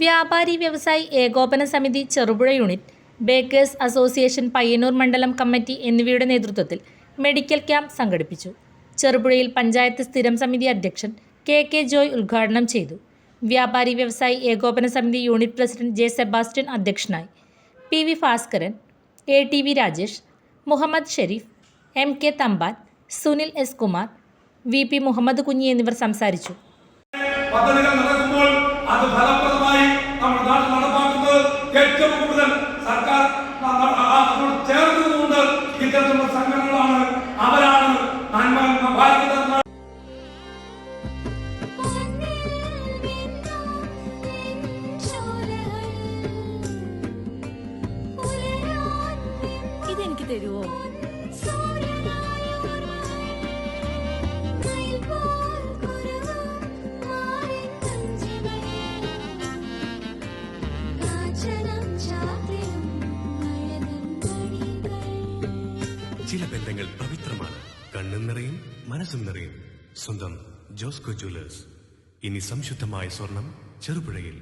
വ്യാപാരി വ്യവസായി ഏകോപന സമിതി Cherupuzha unit, baker's association Payyanur മണ്ഡലം കമ്മിറ്റി എന്നിവയുടെ നേതൃത്വത്തിൽ മെഡിക്കൽ ക്യാമ്പ് സംഘടിപ്പിച്ചു. ചെറുപുഴയിൽ പഞ്ചായത്ത് സ്ഥിരം സമിതി അധ്യക്ഷൻ കെ ജോയ് ഉദ്ഘാടനം ചെയ്തു. വ്യാപാരി വ്യവസായി ഏകോപന സമിതി യൂണിറ്റ് പ്രസിഡന്റ് ജെ സെബാസ്റ്റ്യൻ അധ്യക്ഷനായി. PV Bhaskaran, ATV Rajesh, Muhammad Sharif, MK Thampan, Sunil S Kumar, VP Muhammad Kunhi എന്നിവർ സംസാരിച്ചു. പദ്ധതികൾ നടക്കുമ്പോൾ അത് ഫലപ്രദമായി നമ്മുടെ നാട്ടിൽ നടപ്പാക്കുന്നത് ഏറ്റവും കൂടുതൽ സർക്കാർ ചേർന്നുകൊണ്ട് ഇത്തരത്തിലുള്ള സംഘടനകളാണ്. അവരാണ് നന്മ ഭാരത ഇതെനിക്ക് തരുമോ? ചില ബന്ധങ്ങൾ പവിത്രമാണ്. കണ്ണും നിറയും മനസ്സും നിറയും. സ്വന്തം ജോസ്കോ ജ്വല്ലേഴ്സ്. ഇനി സംശുദ്ധമായ സ്വർണം ചെറുപുഴയിൽ.